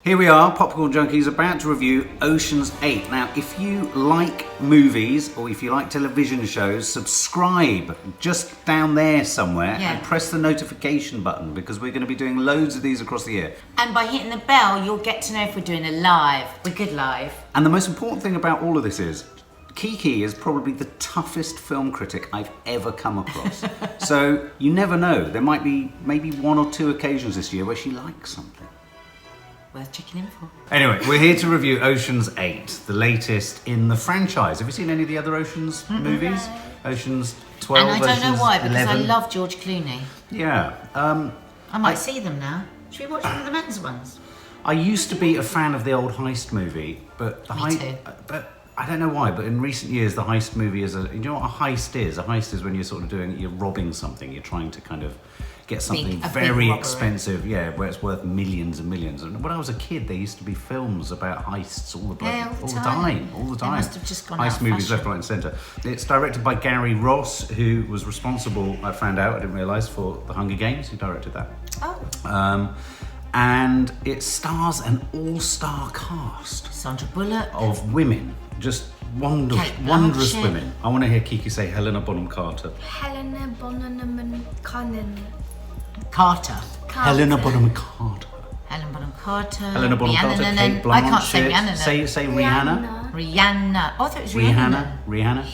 Here we are, Popcorn Junkies, about to review Ocean's 8. Now, if you like movies or if you like television shows, subscribe just down there somewhere and press the notification button because we're going to be doing loads of these across the year. And by hitting the bell, you'll get to know if we're doing a live. We're good live. And the most important thing about all of this is, Kiki is probably the toughest film critic I've ever come across. So you never know. There might be maybe one or two occasions this year where she likes something. Worth checking in for. Anyway, we're here to review Ocean's 8, the latest in the franchise. Have you seen any of the other Ocean's movies? Ocean's 12, and I don't know why, because 11. I love George Clooney. Yeah. I might see them now. Should we watch one of the men's ones? I used to be a fan of the old heist movie, but the Me too. But I don't know why, but in recent years, the heist movie is you know what a heist is? A heist is when you're sort of you're robbing something. You're trying to kind of get something very expensive, where it's worth millions and millions. And when I was a kid, there used to be films about heists all the time. They must have just gone heist out movies fashion. left, right, and centre. It's directed by Gary Ross, who was responsible. I found out, I didn't realise, for The Hunger Games. He directed that. Oh. And it stars an all-star cast. Sandra Bullock. Of women. Just wondrous Blanchett. women. I want to hear Kiki say Helena Bonham Carter. Helena Bonham Carter. Helena Bonham Carter. Helen Bonham Carter. Helena Bonham Carter. Cate Blanchett. I can't say Rihanna. Say Rihanna. Rihanna. Oh, I thought it was Rihanna. Rihanna.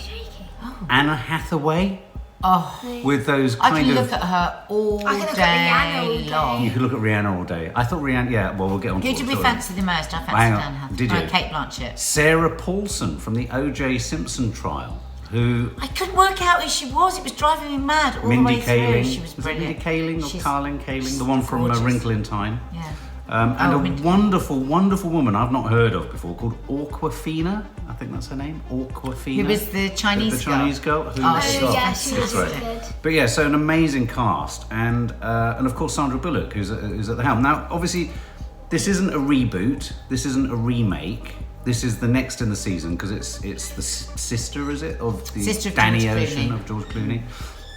Oh. Anna Hathaway. Oh. With those I kind can of... look at her all I can look at Rihanna all day day. long. You could look at Rihanna all day. I thought Rihanna... Yeah, well, we'll get on to Who it. did we fancy the most? I fancied Hang on. Anne Hathaway. Did you? Cate Blanchett. Sarah Paulson from the O.J. Simpson trial, who... I couldn't work out who she was. It was driving me mad all Mindy the way Kaling. through. She was brilliant. Mindy Kaling or She's Kaling, the one from gorgeous. Wrinkle in Time. Yeah. And a Mindy. wonderful, wonderful woman I've not heard of before called Awkwafina. I think that's her name. Awkwafina. Who was the Chinese the Chinese girl? Who yeah, she was great. really good. But yeah, so an amazing cast, and of course Sandra Bullock, who's at the helm. Now, obviously, this isn't a reboot. This isn't a remake. This is the next in the season because it's the sister, is it, of the Sister of Danny George Ocean Clooney. of George Clooney,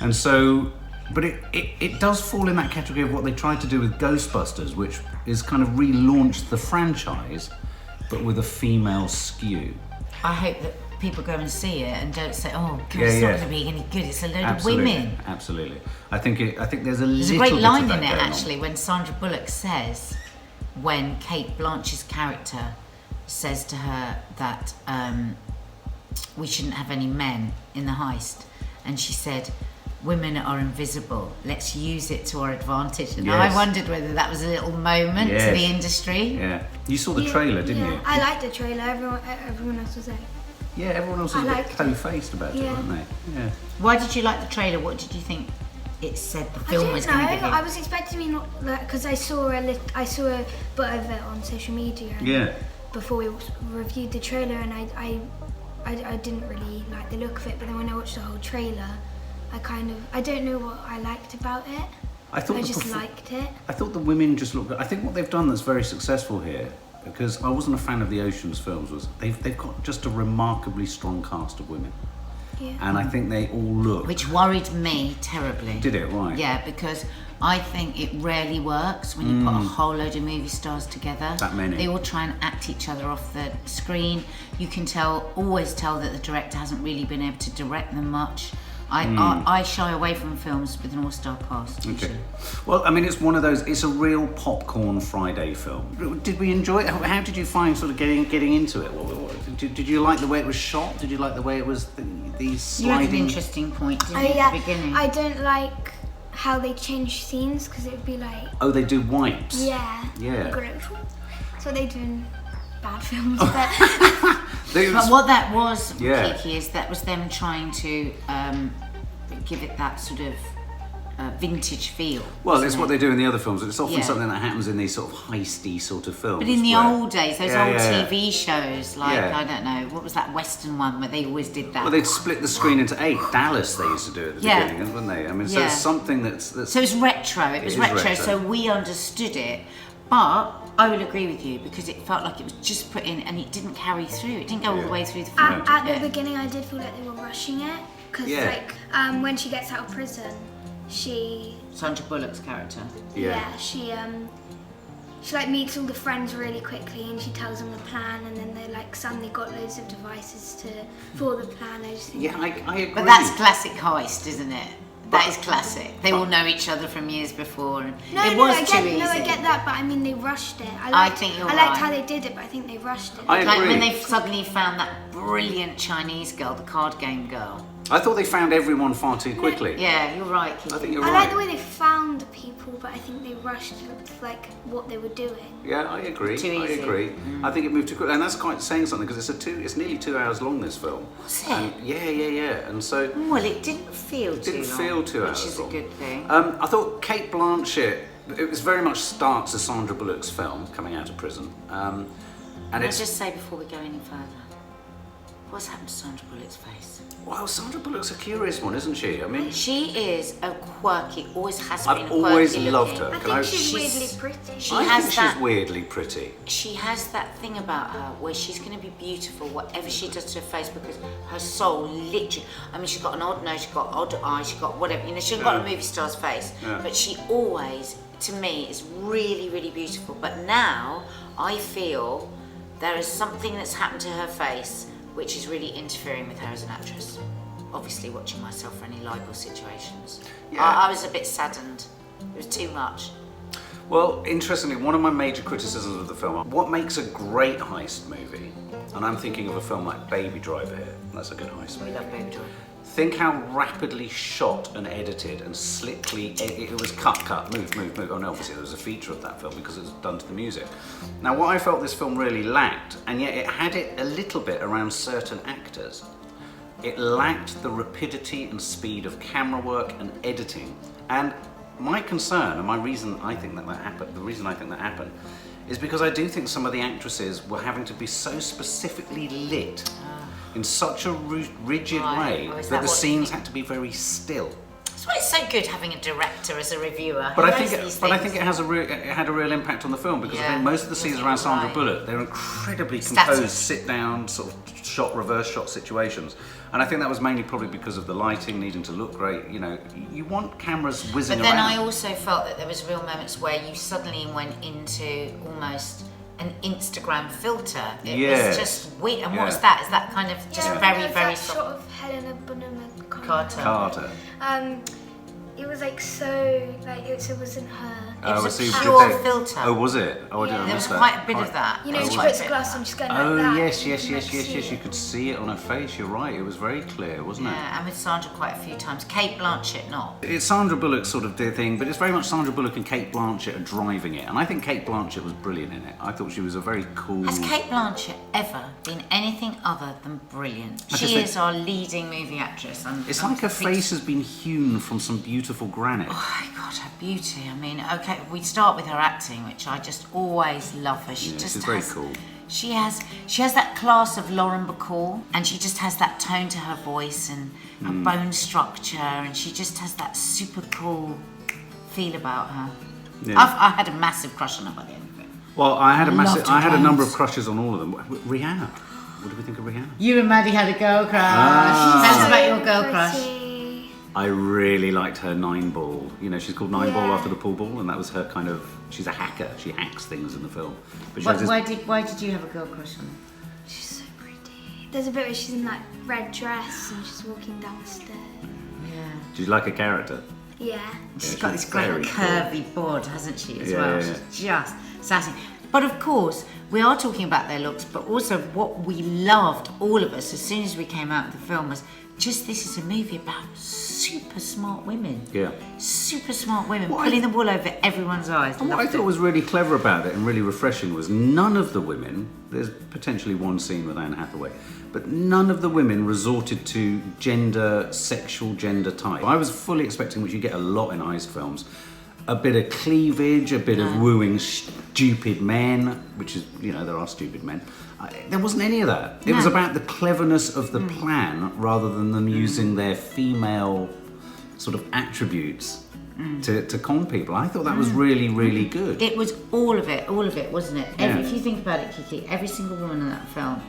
and so. But it does fall in that category of what they tried to do with Ghostbusters, which is kind of relaunch the franchise, but with a female skew. I hope that people go and see it and don't say, "Oh, God, it's not going to be any good." It's a load of women. Absolutely. I think there's a There's little a great bit line of that in it going on. actually when Sandra Bullock says, when Cate Blanchett's character says to her that we shouldn't have any men in the heist, and she said, "Women are invisible. Let's use it to our advantage." And I wondered whether that was a little moment to the industry. Yeah. You saw the trailer, didn't you? I liked the trailer. Everyone else was like, Yeah, everyone else was a bit toe-faced about it, weren't they? Yeah. Why did you like the trailer? What did you think it said the film was going to give you? I was expecting me not because I saw a bit of it on social media. Before we reviewed the trailer, and I didn't really like the look of it. But then when I watched the whole trailer, I don't know what I liked about it. I just liked it. I thought the women just looked good. I think what they've done that's very successful here, because I wasn't a fan of the Ocean's films, was they've got just a remarkably strong cast of women. Yeah. And I think they all look... Which worried me terribly. Did it? Right. Yeah, because I think it rarely works when you put a whole load of movie stars together. That many. They all try and act each other off the screen. You can always tell that the director hasn't really been able to direct them much. I shy away from films with an all-star cast. Usually. Okay. Well, I mean, it's one of those. It's a real popcorn Friday film. Did we enjoy it? How did you find sort of getting into it? Did you like the way it was shot? Did you like the way it was these sliding? You had an interesting point, didn't you, at the beginning? I don't like how they change scenes because it would be like. Oh, they do wipes. Yeah. Yeah. So they do in bad films, but. But what that was, Yeah. Kiki, is that was them trying to give it that sort of vintage feel. Well, it's what they do in the other films. It's often something that happens in these sort of heisty sort of films. But in the old days, those old yeah. TV shows, like, I don't know, what was that Western one where they always did that? Well, they'd split the screen into 8. Dallas, they used to do at the beginning, wouldn't they? I mean, so it's something that's... So it's retro. It was retro, so we understood it. But I will agree with you because it felt like it was just put in and it didn't carry through. It didn't go all the way through the film. At the beginning, I did feel like they were rushing it because, when she gets out of prison, Sandra Bullock's character. she she like meets all the friends really quickly, and she tells them the plan, and then they like suddenly got loads of devices for the plan. I just think I agree. But that's classic heist, isn't it? That is classic. They all know each other from years before. And I get that, but I mean they rushed it. I think you're I liked right. how they did it, but I think they rushed it. I agree. Like when they suddenly found that brilliant Chinese girl, the card game girl. I thought they found everyone far too quickly. Yeah, you're right, Kitty. I think you're I right. like the way they found the people, but I think they rushed like what they were doing. Yeah, I agree. Too easy. I agree. I think it moved too quickly, and that's quite saying something because it's nearly 2 hours long. This film. Was it? And yeah. And so Well, it didn't feel too long. didn't feel 2 hours Which is long. a good thing. I thought Cate Blanchett. It was very much starts as Sandra Bullock's film coming out of prison, and Can I it's just say before we go any further, what's happened to Sandra Bullock's face? well, Sandra Bullock's a curious one, isn't she? I mean, She is a quirky, always has been. I've always quirky loved looking. her. I Can think she's she's- weirdly pretty. she I has think that- she's weirdly pretty. She has that thing about her where she's going to be beautiful, whatever she does to her face, because her soul literally. I mean, she's got an odd nose, she's got odd eyes, she's got whatever. You know, she's got a movie star's face, but she always, to me, is really, really beautiful. But now I feel there is something that's happened to her face which is really interfering with her as an actress. Obviously, watching myself for any libel situations. Yeah. I was a bit saddened. It was too much. Well, interestingly, one of my major criticisms of the film, what makes a great heist movie, and I'm thinking of a film like Baby Driver here, that's a good heist We movie. love Baby Driver. Think how rapidly shot and edited and slickly, it was cut, move. Oh no, obviously there was a feature of that film because it was done to the music. Now what I felt this film really lacked, and yet it had it a little bit around certain actors, it lacked the rapidity and speed of camera work and editing. And my concern, and my reason I think that happened, the reason I think that happened, is because I do think some of the actresses were having to be so specifically lit in such a rigid Right. way Oh, is that that the what- scenes had to be very still. That's why it's so good having a director as a reviewer. But Who I knows think, these but I things? think it had a real impact on the film because I Yeah, think most of the I scenes think around you're Sandra right. Bullock, they're incredibly Static. composed, sit down, sort of reverse shot situations. And I think that was mainly probably because of the lighting needing to look great. You know, you want cameras whizzing But then around. I also felt that there was real moments where you suddenly went into almost an Instagram filter. It Yes. was just weird. And Yeah. what's that? Is that kind of just Yeah, very, there was very that shot of Helena, Bonham, and Carter. It was like so like it wasn't her. It was I a see. pure Did they- filter. Oh, was it? Oh, I Yeah. didn't There was miss that. quite a bit of that. You know, There she was quite puts a bit glass of on, that. she's going Oh like that. yes. You can, like, see You it. could see it on her face. You're right. It was very clear, wasn't it? Yeah, and with Sandra quite a few times. Cate Blanchett not. It's Sandra Bullock's sort of thing, but it's very much Sandra Bullock and Cate Blanchett are driving it, and I think Cate Blanchett was brilliant in it. I thought she was a very cool. Has Cate Blanchett ever been anything other than brilliant? I just She think- is our leading movie actress. It's like her face has been hewn from some beautiful granite. Oh my God, her beauty. I mean, okay, we start with her acting, which I just always love her. She Yeah, just she's very has, cool. She has that class of Lauren Bacall, and she just has that tone to her voice and her bone structure, and she just has that super cool feel about her. Yeah. I had a massive crush on her by the end of it. Well, I had Loved her I had a number of loads. crushes on all of them. Rihanna. What do we think of Rihanna? You and Maddie had a girl crush. Ah. Tell us about So your girl crush. pretty. I really liked her 9-ball. You know, she's called 9-ball Yeah. after the pool ball, and that was her kind of. She's a hacker. She hacks things in the film. But she has this, Why did you have a girl crush on her? She's so pretty. There's a bit where she's in like red dress and she's walking down the stairs. Yeah. do you like a character? Yeah. She's Yeah, got she's this great very curvy bod, hasn't she, as Yeah, well? yeah, She's just sassy. But of course, we are talking about their looks, but also what we loved, all of us, as soon as we came out of the film was just this is a movie about super smart women. Yeah. Super smart women, What I- pulling the wool over everyone's eyes. And what I Loved thought it. was really clever about it and really refreshing was none of the women, there's potentially one scene with Anne Hathaway, but none of the women resorted to sexual gender type. I was fully expecting, which you get a lot in heist films, a bit of cleavage, a bit of wooing stupid men, which is, you know, there are stupid men. There wasn't any of that. It was No. about the cleverness of the plan rather than them using their female sort of attributes to con people. I thought that was really, really good. It was all of it, wasn't it? Yeah. If you think about it, Kiki, every single woman in that film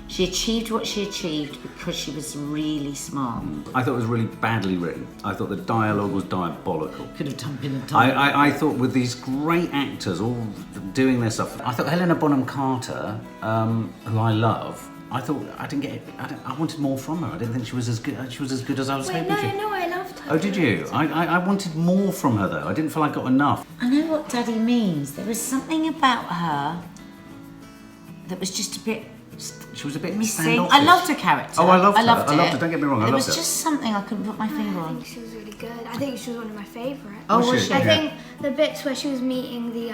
She achieved what she achieved because she was really smart. I thought it was really badly written. I thought the dialogue was diabolical. Could have been a time. I thought with these great actors all doing their stuff, I thought Helena Bonham Carter, who I love, I thought I wanted more from her. I didn't think she was as good. She was as good as I was hoping. No, I loved her. Oh, did you? I wanted more from her though. I didn't feel I got enough. I know what Daddy means. There was something about her that was just a bit. She was a bit missing. standoffish. I loved her character. Oh, I loved her. I loved her. Don't get me wrong. There I loved was her. just something I couldn't put my finger I on. think she was really good. I think she was one of my favourites. Oh, Was she? I Yeah. think the bits where she was meeting the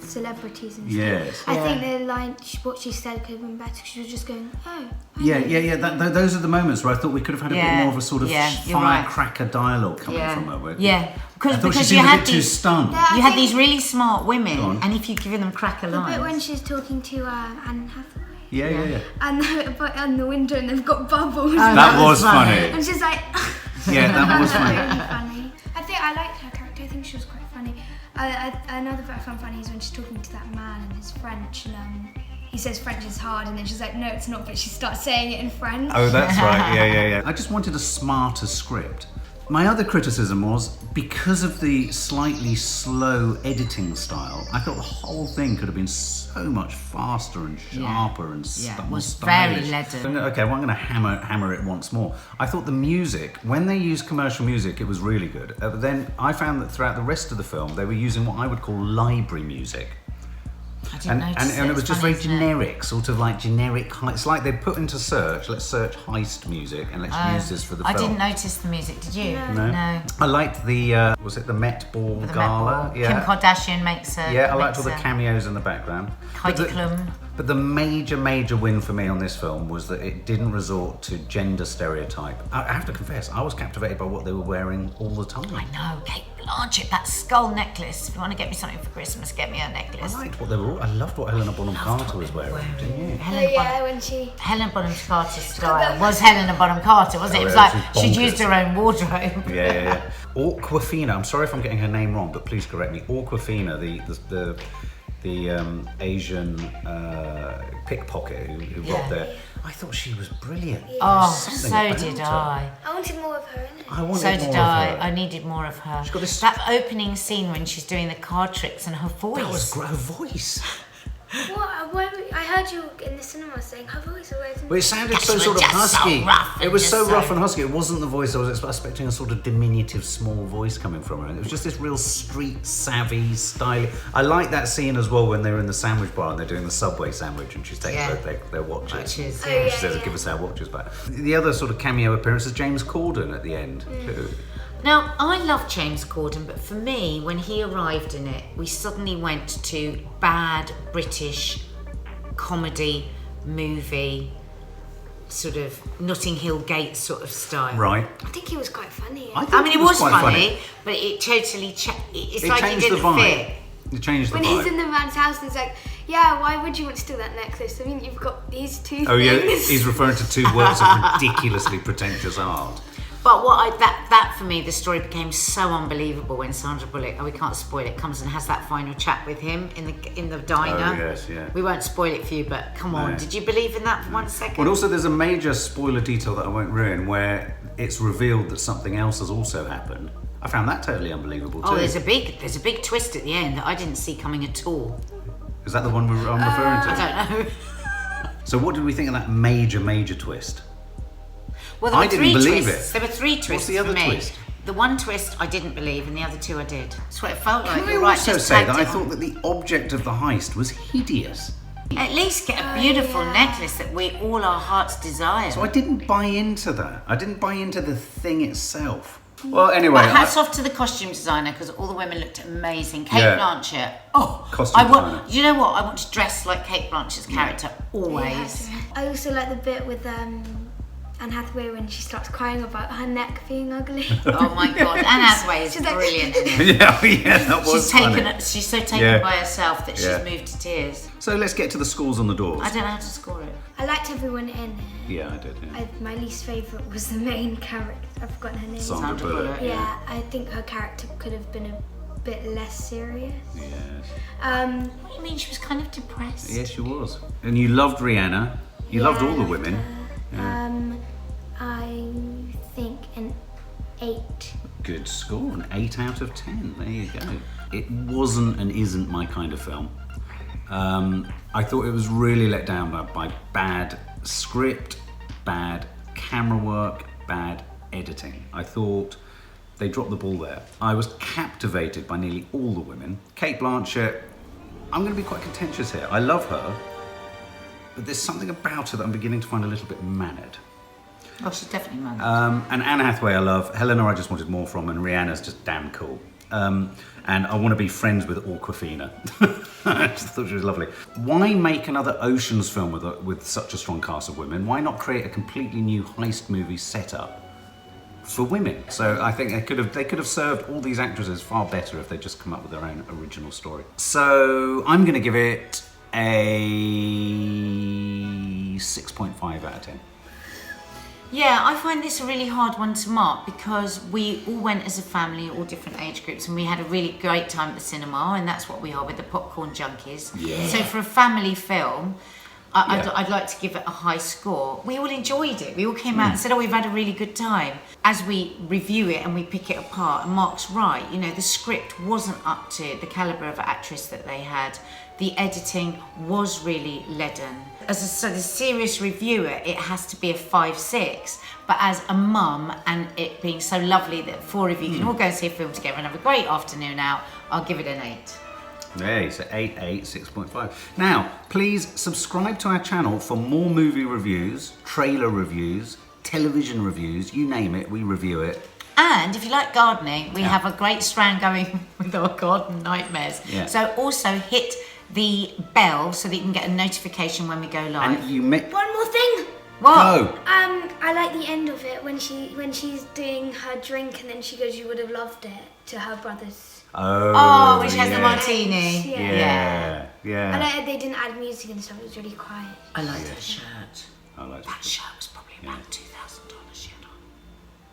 celebrities and stuff. Yes. I Yeah. think the line, what she said could have been better. She was just going, oh. Yeah. Those are the moments where I thought we could have had a bit more of a sort of you're right. firecracker dialogue coming from her. Where Yeah, I thought she because seemed you a had bit too these. stunned. Yeah. You had these really smart Go on. women, and if you'd given them cracker The bit when lines. she's talking to Anne Hathaway. Yeah. And but on the window and they've got bubbles. That was funny. And she's like, Yeah, that was funny. really funny. I think I liked her character. I think she was quite funny. Another bit I found funny is when she's talking to that man and his French, and he says French is hard, and then she's like, no, it's not, but she starts saying it in French. Oh, that's right. Yeah. I just wanted a smarter script. My other criticism was because of the slightly slow editing style, I thought the whole thing could have been so much faster and sharper and it more was stylish. very leaden. Okay, well, I'm going to hammer it once more. I thought the music, when they used commercial music, it was really good. But then I found that throughout the rest of the film, they were using what I would call library music. I didn't notice And it was It's just funny, very isn't it? generic, sort of like generic. It's like they put into search. Let's search heist music and let's use this for the I film. didn't notice the music. Did you? No. I liked the was it the Met Ball The Met gala? Ball. Yeah. Kim Kardashian makes a. Yeah, I liked all the makes a- cameos in the background. Heidi Klum. But the major win for me on this film was that it didn't resort to gender stereotype. I have to confess, I was captivated by what they were wearing all the time. I know, Cate Blanchett, that skull necklace. If you want to get me something for Christmas, get me a I necklace. liked what they were all. I loved what Helena Bonham Carter was wearing. Didn't you? When she. Helena Bonham Carter's style was Helena Bonham Carter, wasn't it? It was yeah, like she's she'd bonkers. used her own wardrobe. Yeah. Awkwafina. I'm sorry if I'm getting her name wrong, but please correct me. Awkwafina, the Asian pickpocket who robbed there. I thought she was brilliant. Oh, Something so about did her. I. I wanted more of her in it. I wanted So more did of I. her. I needed more of her. got this- That opening scene when she's doing the card tricks and her voice. That was great. Her voice. I heard you in the cinema saying her voice always. Well, it sounded Yes, so you were sort of just so husky. rough and It was just so so- rough and husky. It wasn't the voice I was expecting. A sort of diminutive, small voice coming from her. And it was just this real street savvy style. I like that scene as well when they're in the sandwich bar and they're doing the Subway sandwich and she's taking their watches. Watches, She yeah. says, "Give us our watches back." The other sort of cameo appearance is James Corden at the end. Now, I love James Corden, but for me, when he arrived in it, we suddenly went to bad British comedy movie, sort of Notting Hill Gate sort of style. Right. I think he was quite funny. I mean, it was quite funny, but it totally it's It like it changed the didn't vibe. fit. It changed the When vibe. he's in the man's house and he's like, yeah, why would you want to steal that necklace? I mean, you've got these two Oh yeah, things. he's referring to two works of ridiculously pretentious art. But that for me, the story became so unbelievable when Sandra Bullock, we can't spoil it, comes and has that final chat with him in the diner. Oh, yes, yeah. We won't spoil it for you, but come on, No. did you believe in that for 1 second? Well, also there's a major spoiler detail that I won't ruin where it's revealed that something else has also happened. I found that totally unbelievable too. Oh, there's a big twist at the end that I didn't see coming at all. Is that the one I'm referring to? I don't know. So what did we think of that major twist? Well, there I were didn't three believe twists. it. There were three twists the other for me. twist? The one twist I didn't believe, and the other two I did. That's what it felt like. Can I You're right, also just say tagged that I it on. thought that the object of the heist was hideous. At least get a beautiful necklace that all our hearts desire. So I didn't buy into that. I didn't buy into the thing itself. Well, anyway. But hats off to the costume designer because all the women looked amazing. Cate Yeah. Blanchett. Oh, Costume designer. You know what? I want to dress like Cate Blanchett's character always. I also like the bit with Anne Hathaway when she starts crying about her neck being ugly. Oh my God, Anne Hathaway is She's like- brilliant in it. yeah, that was funny. She's so taken Yeah. by herself that Yeah. she's moved to tears. So let's get to the scores on the doors. I don't know how to score it. I liked everyone in it. Yeah, I did. Yeah. My least favourite was the main character. I've forgotten her name. Sandra Sandra Bullock. Bullock. Yeah, I think her character could have been a bit less serious. Yes. What do you mean? She was kind of depressed. Yes, she was. And you loved Rihanna. You loved all the women. I think an 8. Good score, an 8 out of 10. There you go. It wasn't and isn't my kind of film. I thought it was really let down by bad script, bad camera work, bad editing. I thought they dropped the ball there. I was captivated by nearly all the women. Cate Blanchett, I'm going to be quite contentious here. I love her, but there's something about her that I'm beginning to find a little bit mannered. Oh, she's definitely mannered. And Anne Hathaway I love. Helena I just wanted more from, and Rihanna's just damn cool. And I want to be friends with Awkwafina. I just thought she was lovely. Why make another Oceans film with such a strong cast of women? Why not create a completely new heist movie setup for women? So I think they could have served all these actresses far better if they'd just come up with their own original story. So I'm going to give it a 6.5 out of 10. Yeah, I find this a really hard one to mark because we all went as a family, all different age groups, and we had a really great time at the cinema, and that's what we are with the popcorn junkies. Yeah. So for a family film, I'd like to give it a high score. We all enjoyed it. We all came out and said, oh, we've had a really good time. As we review it and we pick it apart, and Mark's right, you know, the script wasn't up to the calibre of actress that they had. The editing was really leaden. As a serious reviewer, it has to be a 5-6. But as a mum, and it being so lovely that 4 of you can all go and see a film together and have a great afternoon out, I'll give it an 8. There, so 8, 6.5. Now, please subscribe to our channel for more movie reviews, trailer reviews, television reviews, you name it, we review it. And if you like gardening, we have a great strand going with our garden nightmares. Yeah. So also hit the bell so that you can get a notification when we go live. And you make... One more thing. What? Go! I like the end of it when she's doing her drink and then she goes, "You would have loved it," to her brothers. Oh, when she has the martini. Yeah. Yeah. I like that they didn't add music and stuff. It was really quiet. I like that shirt. I like That shirt.